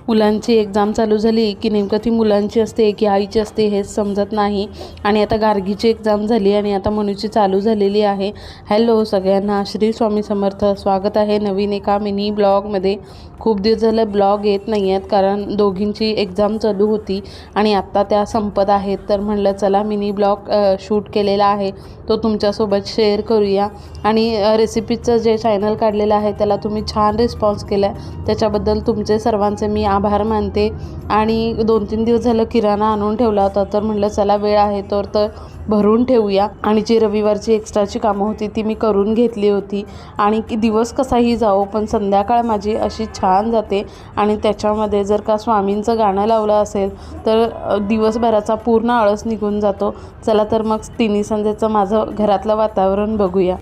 मुलांची एक्झाम चालू झाली की नेमकं ती मुलांची असते की आईची असते हेच समजत नाही. आणि आता गार्गीची एक्झाम झाली आणि आता मनूची चालू झालेली आहे. हॅलो सगळ्यांना, श्री स्वामी समर्थ. स्वागत आहे नवीन एका मिनी ब्लॉगमध्ये. खूप दिवस झालं ब्लॉग येत नाही आहेत कारण दोघींची एक्झाम चालू होती आणि आत्ता त्या संपत आहेत. तर म्हणलं चला मिनी ब्लॉग शूट केलेला आहे तो तुमच्यासोबत शेअर करूया. आणि रेसिपीचं जे चॅनल काढलेलं आहे त्याला तुम्ही छान रिस्पॉन्स केला आहे, त्याच्याबद्दल तुमचे सर्वांचे मी आभार मानते. आणि 2-3 दिवस झालं किराणा आणून ठेवला होता, तर म्हटलं चला वेळ आहे तर भरून ठेवूया. आणि जी रविवारची एक्स्ट्राची कामं होती ती मी करून घेतली होती. आणि की दिवस कसाही जाओ पण संध्याकाळ माझी अशी छान जाते. आणि त्याच्यामध्ये जर का स्वामींचं गाणं लावलं असेल तर दिवसभराचा पूर्ण आळस निघून जातो. चला तर मग तिन्ही संध्येचं माझं घरातलं वातावरण बघूया.